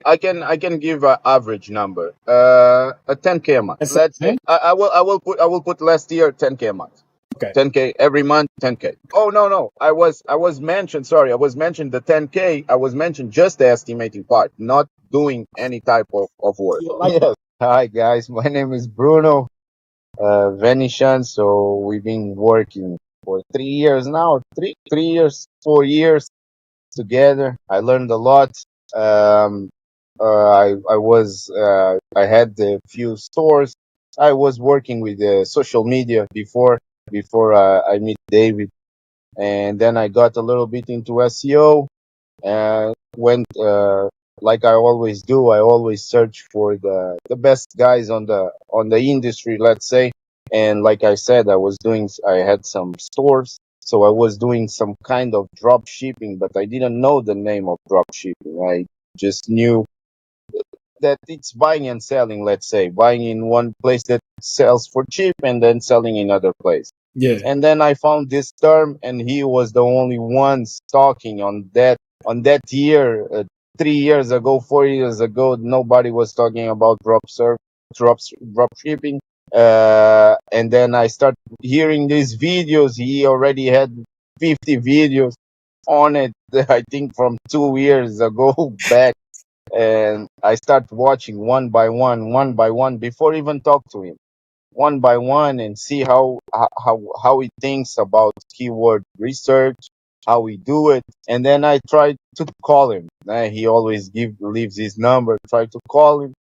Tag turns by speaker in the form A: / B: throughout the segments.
A: I can give an average number. A 10K a month.
B: That's
A: Let's say
B: it.
A: I will put last year 10K a month.
B: Okay.
A: 10K every month, 10K. Oh no. I was mentioned, sorry, I was mentioned the 10K, I was mentioned just the estimating part, not doing any type of work.
B: You like
A: Yes. Hi guys, my name is Bruno Venetian. So we've been working for 3 years now, 3 years, 4 years together. I learned a lot. Um, I had a few stores. I was working with social media before I meet David, and then I got a little bit into SEO and went like I always do. I always search for the best guys on the industry, let's say. And like I said, I had some stores, so I was doing some kind of drop shipping, but I didn't know the name of drop shipping. I just knew that it's buying and selling, let's say, buying in one place that sells for cheap and then selling in other place.
B: yeah.
A: And then I found this term, and he was the only one talking on that year, 3 years ago, 4 years ago. Nobody was talking about drop shipping. And then I started hearing these videos. He already had 50 videos on it, I think from 2 years ago back. And I start watching one by one, before even talk to him, one by one, and see how he thinks about keyword research, how we do it. And then I try to call him. He always leaves his number. Try to call him,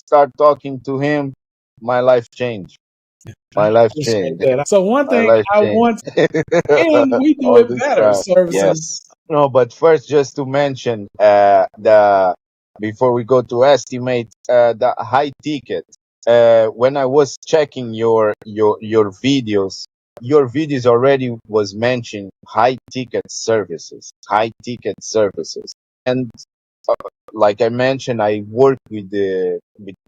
A: start talking to him. My life changed.
B: I
A: My life
B: appreciate
A: changed.
B: that. So one
A: My
B: thing
A: life
B: I
A: changed.
B: want, and we do
A: All
B: it
A: this
B: better,
A: time.
B: servicing.
A: Yes. No, but first, just to mention the before we go to estimate the high ticket. When I was checking your videos already was mentioned high ticket services, and like I mentioned, I work with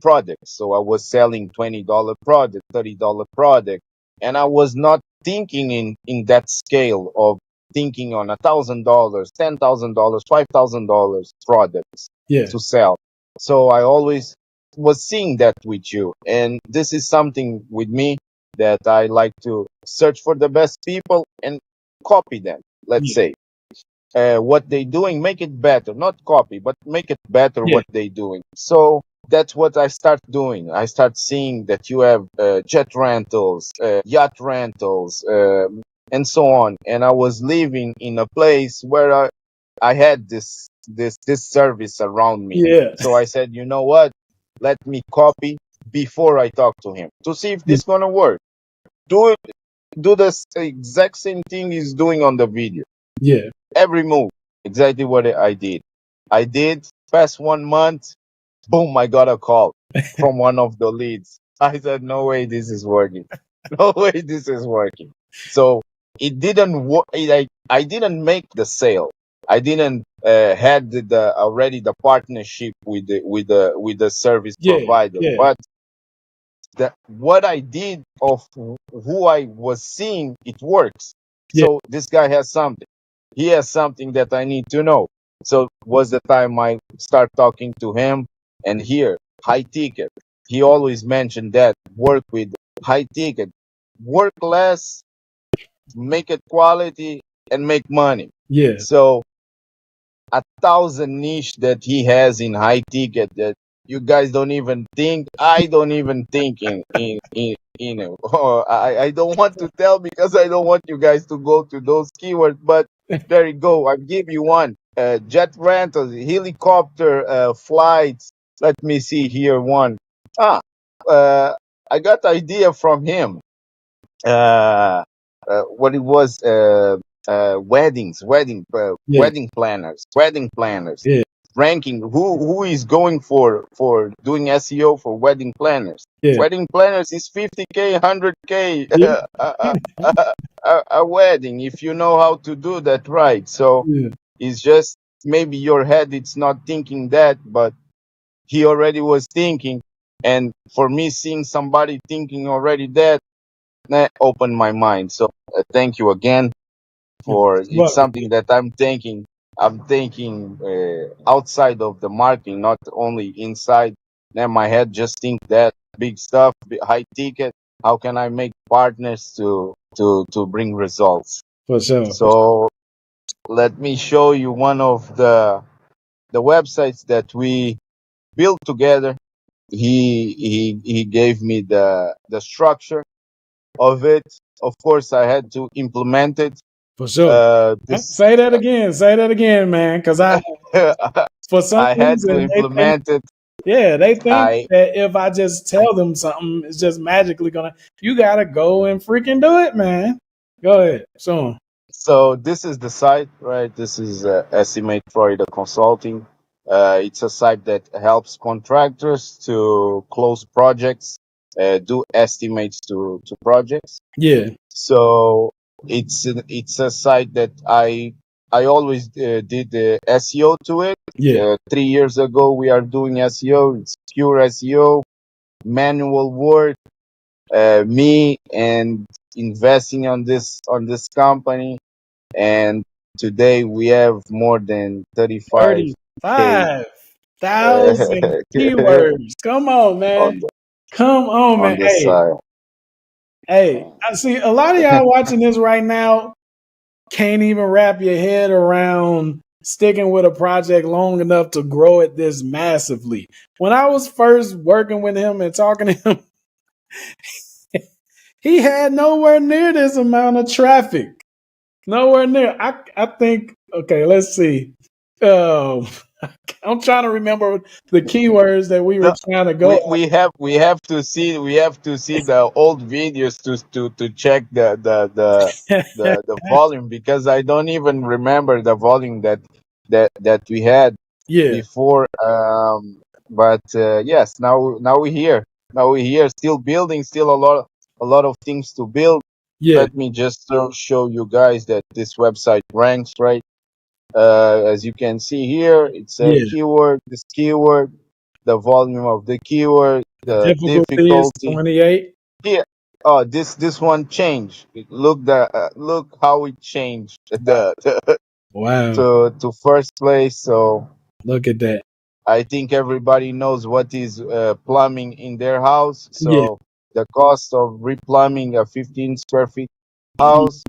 A: products. So I was selling $20 product, $30 product, and I was not thinking in that scale of thinking on $1,000, $10,000, $5,000 products
B: Yeah.
A: to sell. So I always was seeing that with you, and this is something with me that I like to search for the best people and copy them. Let's
B: Yeah.
A: say what they doing, make it better, not copy, but make it better
B: Yeah.
A: what they doing. So that's what I start doing. I start seeing that you have jet rentals, yacht rentals, and so on. And I was living in a place where I had this service around me.
B: Yeah.
A: So I said, you know what? Let me copy before I talk to him to see if
B: Yeah.
A: this gonna work. Do it. Do the exact same thing he's doing on the video.
B: Yeah.
A: Every move, exactly what I did. I did. Past 1 month, boom, I got a call from one of the leads. I said, no way this is working. No way this is working. So it didn't work. I didn't make the sale. I didn't had the already the partnership with the service
B: Yeah.
A: provider.
B: Yeah.
A: But what I did of who I was seeing, it works.
B: Yeah.
A: So this guy has something. He has something that I need to know. So was the time I start talking to him, and here high ticket. He always mentioned that work with high ticket, work less, make it quality, and make money.
B: Yeah.
A: So 1,000 niche that he has in high ticket that you guys don't even think. I don't even think in it. I don't want to tell because I don't want you guys to go to those keywords. But there you go. I'll give you one. Jet rentals, helicopter flights. Let me see here one. Ah, uh, I got idea from him. What it was, weddings,
B: Yeah.
A: wedding planners,
B: Yeah.
A: ranking who is going for doing SEO for wedding planners.
B: Yeah.
A: Wedding planners is 50K, 100K
B: Yeah.
A: a wedding if you know how to do that right. So
B: Yeah.
A: it's just maybe your head it's not thinking that, but he already was thinking. And for me, seeing somebody thinking already that opened my mind. So thank you again
B: Yeah.
A: for
B: You're
A: it's
B: welcome.
A: something that I'm thinking. I'm thinking outside of the marketing, not only inside. Then my head just think that big stuff, high ticket. How can I make partners to bring results?
B: For sure. For sure.
A: So let me show you one of the websites that we built together. He gave me the structure of it. Of course, I had to implement it.
B: For sure.
A: This
B: Say that again. Say that again, man. Because for some
A: I had to
B: reason, they think,
A: implement it.
B: yeah, they think
A: I
B: that if I just tell them something, it's just magically gonna. You gotta go and freaking do it, man. Go ahead. So,
A: So this is the site, right? This is Estimate Florida Consulting. It's a site that helps contractors to close projects, do estimates to projects.
B: yeah,
A: So it's a site that I always did the SEO to it.
B: yeah,
A: 3 years ago, we are doing SEO. It's pure SEO, manual work. Me and investing on this company, and today we have more than 35K
B: 35,000 keywords. Come on, man.
A: on the
B: Come on,
A: on
B: man.
A: the
B: Hey,
A: side.
B: hey. I see a lot of y'all watching this right now can't even wrap your head around sticking with a project long enough to grow it this massively. When I was first working with him and talking to him, he had nowhere near this amount of traffic. Nowhere near. I think, okay, let's see. Um, I'm trying to remember the keywords that we were
A: No,
B: trying to go
A: we have to see the old videos to check
B: at.
A: the volume, because I don't even remember the volume that we had
B: Yeah,
A: before. But yes, now we're here. Now we're here, still building, still a lot of things to build.
B: yeah,
A: Let me just show you guys that this website ranks, right. As you can see here, it's a
B: yeah.
A: keyword, this keyword, the volume of the keyword,
B: The
A: the
B: difficulty is
A: difficulty.
B: 28.
A: Here, oh, this one changed. Look how it changed
B: Wow.
A: to first place. So
B: Look at that.
A: I think everybody knows what is plumbing in their house.
B: Yeah.
A: So the cost of replumbing a 15 square feet
B: Yeah.
A: house,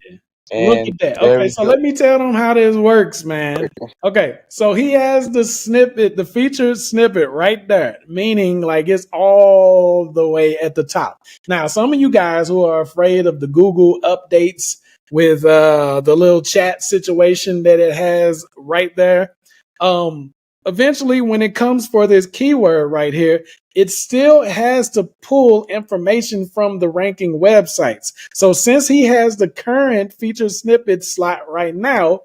B: Look
A: and
B: at that.
A: there
B: Okay,
A: we
B: so
A: go.
B: let me tell them how this works, man. Okay, so he has the snippet, the featured snippet right there, meaning like it's all the way at the top. Now, some of you guys who are afraid of the Google updates with the little chat situation that it has right there, um, eventually when it comes for this keyword right here, it still has to pull information from the ranking websites. So since he has the current feature snippet slot right now,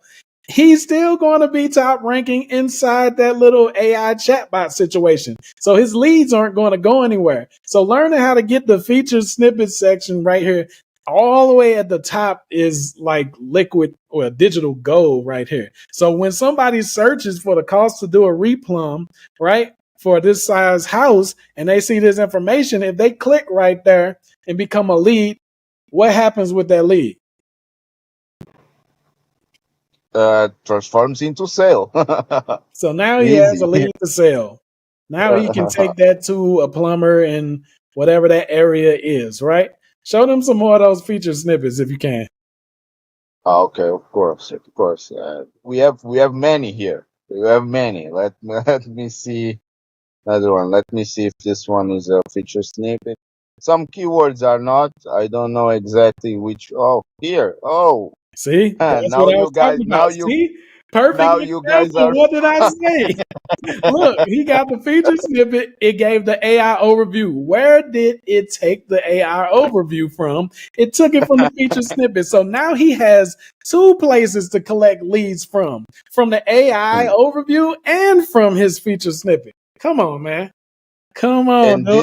B: he's still going to be top ranking inside that little AI chatbot situation. So his leads aren't going to go anywhere. So learning how to get the featured snippet section right here all the way at the top is like liquid or digital gold right here. So when somebody searches for the cost to do a replumb, right, for this size house, and they see this information, if they click right there and become a lead, what happens with that lead?
A: Transforms into sale.
B: So now he has a
A: Easy.
B: lead to sell. Now he can take that to a plumber in whatever that area is, right? Show them some more of those feature snippets if you can.
A: Okay, of course, of course. We have many here. We have many. Let me see another one. Let me see if this one is a feature snippet. Some keywords are not. I don't know exactly which. Oh, here. Oh,
B: See, that's
A: now
B: what I was
A: you guys.
B: talking about. See, perfect
A: Now you guys
B: example.
A: are.
B: What did I say? Look, he got the feature snippet. It gave the AI overview. Where did it take the AI overview from? It took it from the feature snippet. So now he has two places to collect leads from the AI overview and from his feature snippet. Come on, man. Come on,
A: and
B: dude.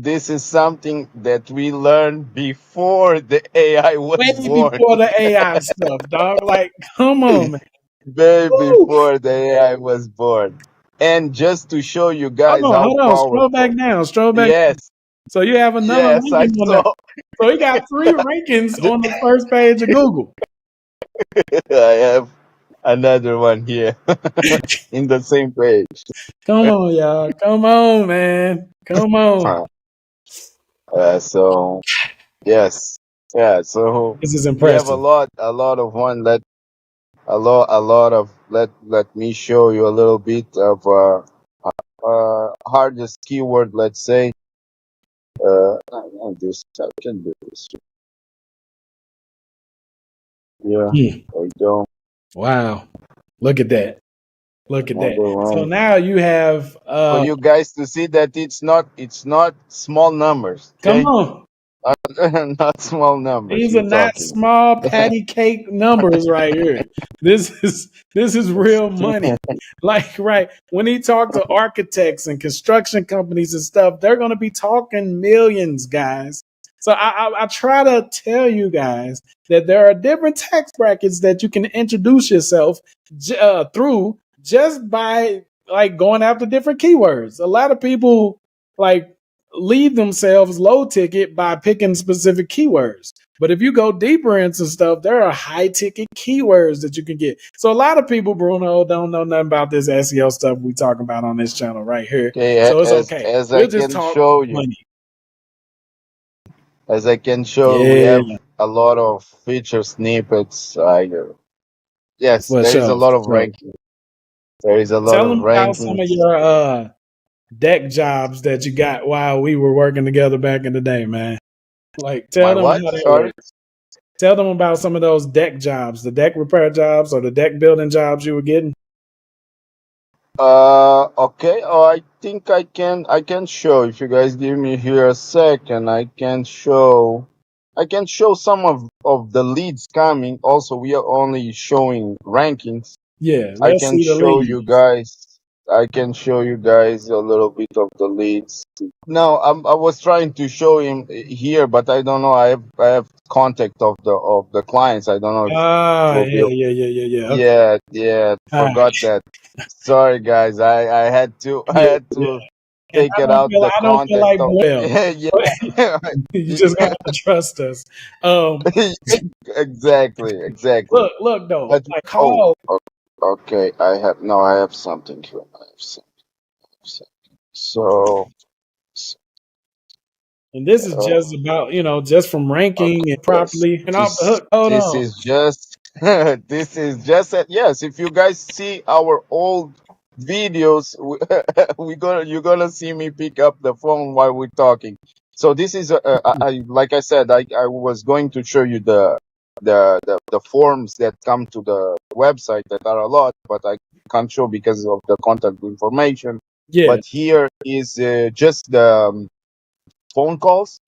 A: this is something that we learned before the AI was
B: Way
A: born.
B: before the AI stuff, dog. Like, come on, man.
A: Way
B: Woo.
A: before the AI was born. And just to show you guys how
B: Hold on. Scroll back
A: powerful.
B: down. Scroll back.
A: Yes,
B: So you have another
A: yes, I
B: ranking on there.
A: saw.
B: So he got three rankings on the first page of Google.
A: I have. Another one here in the same page.
B: Come on, y'all. Come on, man. Come on.
A: So yes, yeah. So
B: This is
A: we have
B: impressive.
A: a lot of one. A lot of let me show you a little bit of hardest keyword. Let's say this I can do this. Yeah,
B: Hmm.
A: there we go.
B: Wow. Look at that. Look at that.
A: Another
B: So
A: one
B: now you have
A: for you guys to see that it's not small numbers.
B: come
A: Okay,
B: on.
A: not small numbers.
B: These are
A: We're
B: not
A: talking.
B: small patty cake numbers right here. This is real money. Like right when he talked to architects and construction companies and stuff, they're going to be talking millions, guys. So I try to tell you guys that there are different tax brackets that you can introduce yourself through just by like going after different keywords. A lot of people like leave themselves low ticket by picking specific keywords. But if you go deeper into stuff, there are high ticket keywords that you can get. So a lot of people, Bruno, don't know nothing about this SEO stuff we talking about on this channel right here.
A: Okay,
B: So it's okay.
A: as I
B: We'll just
A: can
B: talk
A: show you,
B: money.
A: as I can show, we
B: Yeah,
A: have a lot of feature snippets. Yes,
B: for
A: there is a
B: sure.
A: lot of
B: For sure.
A: ranking. There is a lot
B: Tell
A: of
B: them about some of
A: rankings.
B: your deck jobs that you got while we were working together back in the day, man. Like tell
A: My
B: them
A: what?
B: how that
A: Sorry.
B: works. Tell them about some of those deck jobs, the deck repair jobs or the deck building jobs you were getting.
A: Okay. Oh, I think I can show. If you guys give me here a second, I can show. I can show some of the leads coming. Also, we are only showing rankings.
B: Yeah,
A: I
B: let's
A: can
B: see the
A: show you
B: leads.
A: guys. I can show you guys a little bit of the leads. No, I was trying to show him here, but I don't know. I have contact of the clients. I don't know if it
B: Ah,
A: will be.
B: yeah, yeah, yeah, yeah, yeah. Okay.
A: Yeah, yeah.
B: All right.
A: Forgot that. Sorry, guys. I had to I
B: Yeah,
A: had
B: yeah.
A: to
B: And
A: take it out the
B: I don't feel
A: contact
B: like
A: of.
B: blaming.
A: Yeah, yeah.
B: You just have to trust us. Um,
A: Exactly, exactly.
B: look though,
A: But
B: like
A: oh,
B: call,
A: okay. I have no. I have something here. I have something. So,
B: and this is
A: uh,
B: just about just from ranking and
A: okay. Yes.
B: properly and off the hook. Hold
A: This
B: on.
A: is just this is just yes. If you guys see our old videos, we gonna you're gonna see me pick up the phone while we're talking. So this is like I said, I was going to show you the forms that come to the website that are a lot, but I can't show because of the contact information.
B: Yeah.
A: But here is just the phone calls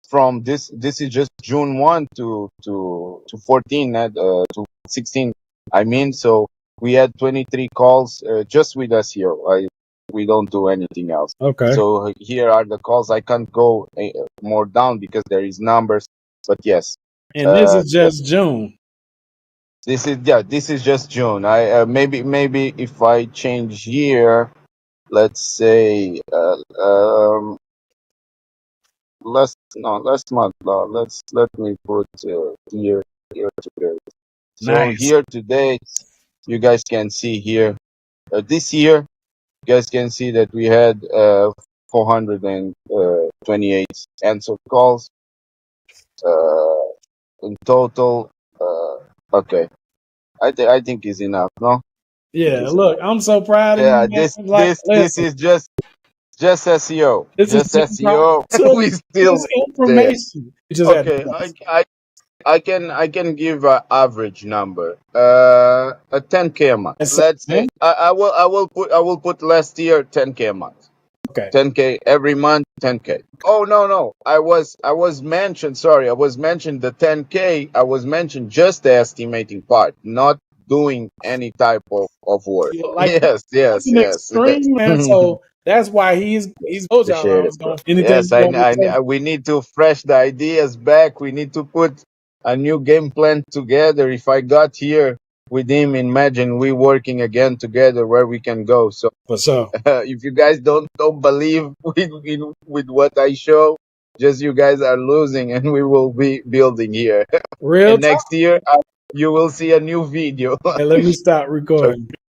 A: from this is just June 1 to 14 to 16. I mean, so we had 23 calls just with SEO. We don't do anything else.
B: Okay.
A: So here are the calls. I can't go more down because there is numbers, but yes,
B: And this is
A: yeah,
B: just June.
A: this is just June. I maybe if I change here, let's say last month. Let me put here today. So
B: Nice.
A: here today, you guys can see here this year. You guys can see that we had 428 answered calls uh, in total. Okay, I think is enough. No, I think
B: Yeah.
A: is enough.
B: Look, I'm so proud of you,
A: Yeah,
B: man. Like,
A: this
B: listen,
A: is just SEO,
B: this is
A: just
B: just how
A: SEO.
B: took
A: We
B: this
A: still there.
B: information. You just had to
A: Okay,
B: trust.
A: I can give an average number. A 10K a month.
B: That's it,
A: Let's say
B: man.
A: I will put last year 10K a month.
B: Okay.
A: 10K every month. 10K. Oh no. I was mentioned. Sorry, I was mentioned the 10K. I was mentioned just the estimating part, not doing any type of work.
B: Yeah, like that's
A: Yes.
B: an extreme man. So that's why he's told y'all I
A: Appreciate it,
B: was
A: bro.
B: going anything
A: Yes,
B: you want me to say.
A: we need to fresh the ideas back. We need to put a new game plan together. If I got here with him, imagine we working again together where we can go. So
B: For sure.
A: if you guys don't believe with what I show, just you guys are losing, and we will be building here.
B: Real
A: And
B: talk.
A: next year, you will see a new video.
B: And let me stop
A: So
B: recording.